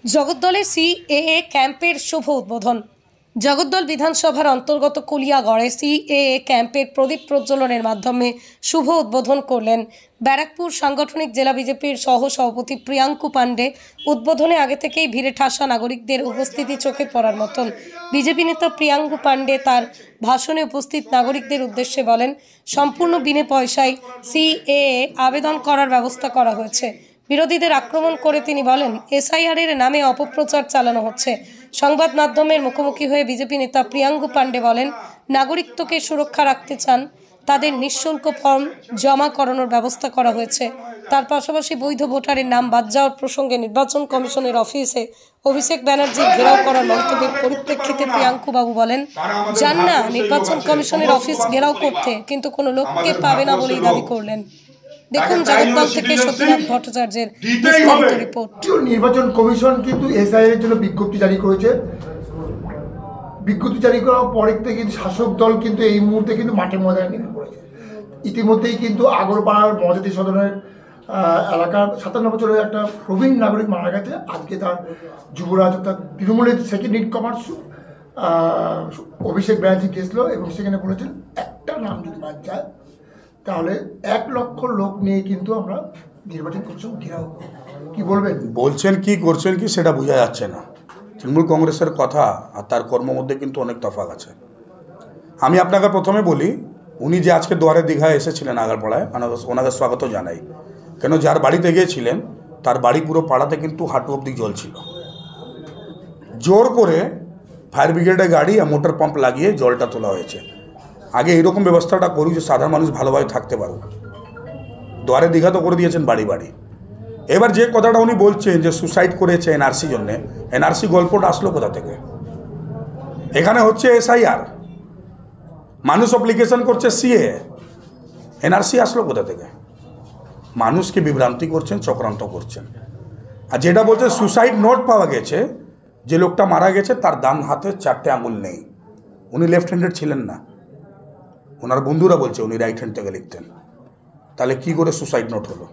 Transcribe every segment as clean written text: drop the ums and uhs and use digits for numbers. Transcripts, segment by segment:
জগদ্দলে CAA ক্যাম্পের শুভ উদ্বোধন। জগদ্দল বিধানসভার অন্তর্গত কুলিয়াগড়ে সিএএ ক্যাম্পের প্রদীপ প্রজ্বলনের মাধ্যমে শুভ উদ্বোধন করলেন ব্যারাকপুর সাংগঠনিক জেলা বিজেপির সহ সভাপতি প্রিয়াঙ্কু পাণ্ডে। উদ্বোধনে আগে থেকেই ভিড়ে ঠাসা নাগরিকদের উপস্থিতি চোখে পড়ার মতন। বিজেপি নেতা প্রিয়াঙ্কু পাণ্ডে তার ভাষণে উপস্থিত নাগরিকদের উদ্দেশ্যে বলেন, সম্পূর্ণ বিনা পয়সায় সিএএ আবেদন করার ব্যবস্থা করা হয়েছে। বিরোধীদের আক্রমণ করে তিনি বলেন, এসআইআর এর নামে অপপ্রচার চালানো হচ্ছে। সংবাদ মাধ্যমের মুখোমুখি হয়ে বিজেপি নেতা প্রিয়াঙ্কু পাণ্ডে বলেন, নাগরিকত্বকে সুরক্ষা রাখতে চান, তাদের নিঃশুল্ক ফর্ম জমা করানোর ব্যবস্থা করা হয়েছে। তার পাশাপাশি বৈধ ভোটারের নাম বাদ যাওয়ার প্রসঙ্গে নির্বাচন কমিশনের অফিসে অভিষেক ব্যানার্জি ঘেরাও করার মন্তব্যের পরিপ্রেক্ষিতে প্রিয়াঙ্কু বাবু বলেন, যান না নির্বাচন কমিশনের অফিস ঘেরাও করতে, কিন্তু কোনো লোককে পাবে না বলেই দাবি করলেন। দেখুন জগদ্দল থেকে সত্যনাথ ভট্টাচার্যের বিস্তারিত রিপোর্ট। নির্বাচন কমিশন কিন্তু এসআইআর এর জন্য বিজ্ঞপ্তি জারি করেছে। বিজ্ঞপ্তি জারি করার পরে থেকে শাসক দল কিন্তু এই মুহূর্তে কিন্তু মাঠে ময়দানে নেমে পড়েছে। ইতিমধ্যেই কিন্তু আগরপাড়ার মজাদি সদনের এলাকার 57 বছরের একটা প্রবীণ নাগরিক মারা গেছে। আজকে তার যুবরাজ অর্থাৎ তৃণমূলের second in command Abhishek Banerjee গেছিল এবং সেখানে বলেছেন একটা নাম যদি বাদ যায় তাহলে 1 লক্ষ লোক নিয়ে কিন্তু আমরা নির্বাচন কমিশন ঘেরাও। কি বলবেন? বলছেন কি করছেন কি সেটা বোঝা যাচ্ছে না। তৃণমূল কংগ্রেসের কথা আর তার কর্মের মধ্যে কিন্তু অনেক তফাৎ আছে। আমি আপনাকে প্রথমে বলি, উনি যে আজকে দুয়ারে দীঘায় এসেছিলেন আগারপাড়ায়, ওনাকে স্বাগত জানাই। কেন যার বাড়িতে গিয়েছিলেন তার বাড়ি পুরো পাড়াতে কিন্তু হাঁটু অব্দি জল ছিল। জোর করে ফায়ার ব্রিগেডের গাড়ি আর মোটর পাম্প লাগিয়ে জলটা তোলা হয়েছে। আগে এইরকম ব্যবস্থাটা করুক যে সাধারণ মানুষ ভালোভাবে থাকতে পারুক। দুয়ারে দীঘা তো করে দিয়েছেন বাড়ি বাড়ি। এবার যে কথাটা উনি বলছেন যে সুসাইড করেছে এনআরসি জন্যে, এনআরসি গল্পটা আসলো কোথা থেকে? এখানে হচ্ছে এসআইআর, মানুষ অ্যাপ্লিকেশন করছে সিএ, এনআরসি আসলো কোথা থেকে? মানুষকে বিভ্রান্তি করছেন, চক্রান্ত করছেন। আর যেটা বলছে সুসাইড নোট পাওয়া গেছে, যে লোকটা মারা গেছে তার ডান হাতে 4টে আঙুল নেই, উনি লেফট হ্যান্ডেড ছিলেন না। ওনার বন্ধুরা বলছে উনি রাইট হ্যান্ড থেকে লিখতেন। তাহলে কি করে সুসাইড নোট হলো?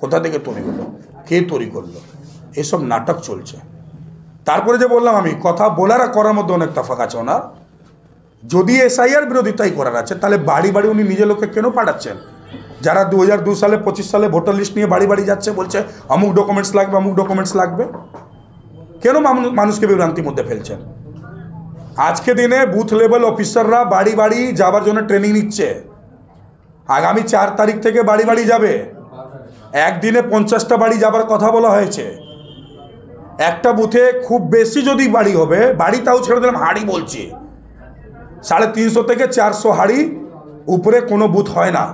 কোথা থেকে তৈরি হলো? কে তৈরি করলো? এসব নাটক চলছে। তারপরে যে বললাম আমি, কথা বলার আর করার মধ্যে অনেক তফাৎ আছে ওনার। যদি এসআইআর বিরোধিতাই করার আছে তাহলে বাড়ি বাড়ি উনি নিজে লোককে কেন পাঠাচ্ছেন? যারা 2002 সালে 25 সালে ভোটার লিস্ট নিয়ে বাড়ি বাড়ি যাচ্ছে, বলছে অমুক ডকুমেন্টস লাগবে, অমুক ডকুমেন্টস লাগবে, কেন মানুষকে বিভ্রান্তির মধ্যে ফেলছেন? আজকে দিনে বুথ লেভেল অফিসাররা বাড়ি বাড়ি যাবার জন্য ট্রেনিং নিচ্ছে। আগামী 4 তারিখ থেকে বাড়ি বাড়ি যাবে। একদিনে 50টা বাড়ি যাবার কথা বলা হয়েছে। একটা বুথে খুব বেশি যদি বাড়ি হবে, বাড়ি তাও ছেড়ে দিলাম, হাঁড়ি বলছি 350 থেকে 400 হাঁড়ি উপরে কোনো বুথ হয় না।